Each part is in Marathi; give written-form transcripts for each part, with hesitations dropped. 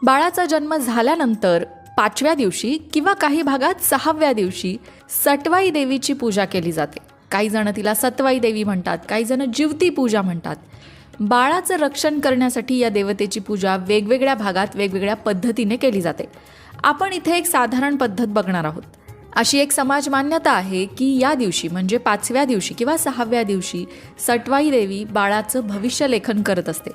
बाळाचा जन्म झाल्यानंतर 5व्या दिवशी किंवा काही भागात 6व्या दिवशी सटवाई देवीची पूजा केली जाते. काही जण तिला सतवाई देवी म्हणतात, काही जण जीवती पूजा म्हणतात. बाळाचं रक्षण करण्यासाठी या देवतेची पूजा वेगवेगळ्या भागात वेगवेगळ्या पद्धतीने केली जाते. आपण इथे एक साधारण पद्धत बघणार आहोत. अशी एक समाज मान्यता आहे की या दिवशी म्हणजे 5व्या दिवशी किंवा 6व्या दिवशी सटवाई देवी बाळाचं भविष्यलेखन करत असते.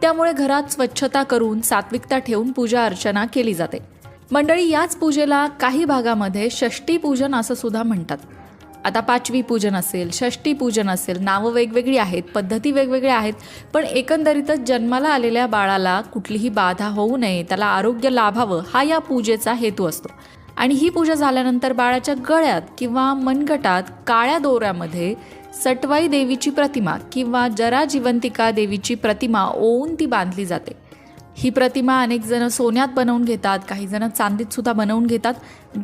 त्यामुळे घरात स्वच्छता करून सात्विकता ठेवून पूजा अर्चना केली जाते. मंडळी, याच पूजेला काही भागामध्ये षष्ठी पूजन असं सुद्धा म्हणतात. आता 5वी पूजन असेल, षष्ठी पूजन असेल, नावं वेगवेगळी आहेत, पद्धती वेगवेगळ्या आहेत, पण एकंदरीतच जन्माला आलेल्या बाळाला कुठलीही बाधा होऊ नये, त्याला आरोग्य लाभावं, हा या पूजेचा हेतू असतो. आणि ही पूजा झाल्यानंतर बाळाच्या गळ्यात किंवा मनगटात काळ्या दोऱ्यामध्ये सटवाई देवीची प्रतिमा किंवा जरा जिवंतिका देवीची प्रतिमा ओवून ती बांधली जाते. ही प्रतिमा अनेक जण सोन्यात बनवून घेतात, काही जण चांदीत सुद्धा बनवून घेतात.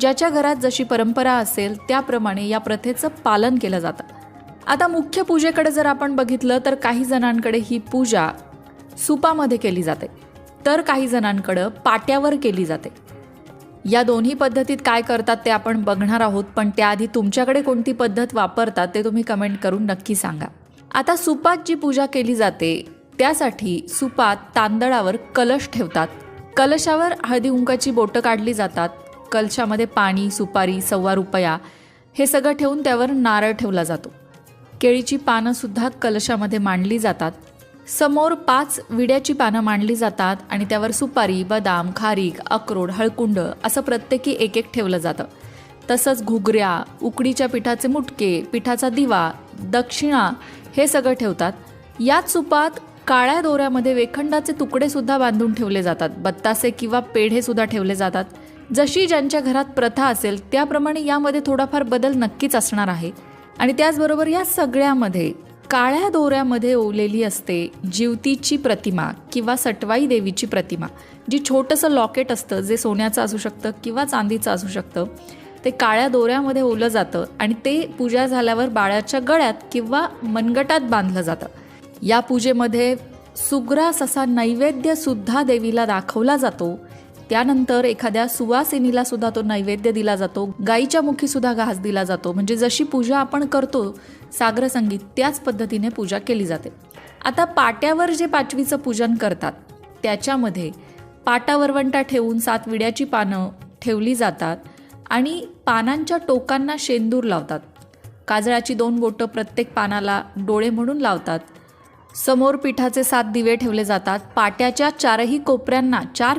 ज्याच्या घरात जशी परंपरा असेल त्याप्रमाणे या प्रथेचं पालन केलं जातं. आता मुख्य पूजेकडे जर आपण बघितलं तर काही जणांकडे ही पूजा सुपामध्ये केली जाते, तर काही जणांकडं पाट्यावर केली जाते. या दोन्ही पद्धतीत काय करतात ते आपण बघणार आहोत, पण त्याआधी तुमच्याकडे कोणती पद्धत वापरतात ते तुम्ही कमेंट करून नक्की सांगा. आता सुपात जी पूजा केली जाते त्यासाठी सुपात तांदळावर कलश ठेवतात. कलशावर हळदी कुंकाची बोटं काढली जातात. कलशामध्ये पाणी, सुपारी, 1.25 रुपया हे सगळं ठेवून त्यावर नारळ ठेवला जातो. केळीची पानंसुद्धा कलशामध्ये मांडली जातात. समोर 5 विड्याची पानं मांडली जातात आणि त्यावर सुपारी, बदाम, खारीक, अक्रोड, हळकुंड असं प्रत्येकी एक ठेवलं जातं. तसंच घुगऱ्या, उकडीच्या पिठाचे मुटके, पिठाचा दिवा, दक्षिणा हे सगळं ठेवतात. याच सुपात काळ्या दोऱ्यामध्ये वेखंडाचे तुकडेसुद्धा बांधून ठेवले जातात. बत्तासे किंवा पेढेसुद्धा ठेवले जातात. जशी ज्यांच्या घरात प्रथा असेल त्याप्रमाणे यामध्ये थोडाफार बदल नक्कीच असणार आहे. आणि त्याचबरोबर या सगळ्यामध्ये काळ्या दोऱ्यामध्ये ओवलेली असते जीवतीची प्रतिमा किंवा सटवाई देवीची प्रतिमा, जी छोटंसं लॉकेट असतं, जे सोन्याचं असू शकतं किंवा चांदीचं असू शकतं. ते काळ्या दोऱ्यामध्ये ओवलं जातं आणि ते पूजा झाल्यावर बाळाच्या गळ्यात किंवा मनगटात बांधलं जातं. या पूजेमध्ये सुग्रास असा नैवेद्यसुद्धा देवीला दाखवला जातो. त्यानंतर एखाद्या सुवासिनीला सुद्धा तो नैवेद्य दिला जातो. गाईच्या मुखीसुद्धा घास दिला जातो. म्हणजे जशी पूजा आपण करतो साग्र संगीत, त्याच पद्धतीने पूजा केली जाते. आता पाट्यावर जे 5वीचं पूजन करतात त्याच्यामध्ये पाटावरवंटा ठेवून 7 विड्याची पानं ठेवली जातात आणि पानांच्या टोकांना शेंदूर लावतात. काजळाची 2 बोटं प्रत्येक पानाला डोळे म्हणून लावतात. समोर पिठाचे 7 दिवे ठेवले जातात. पाट्याच्या 4ही कोपऱ्यांना 4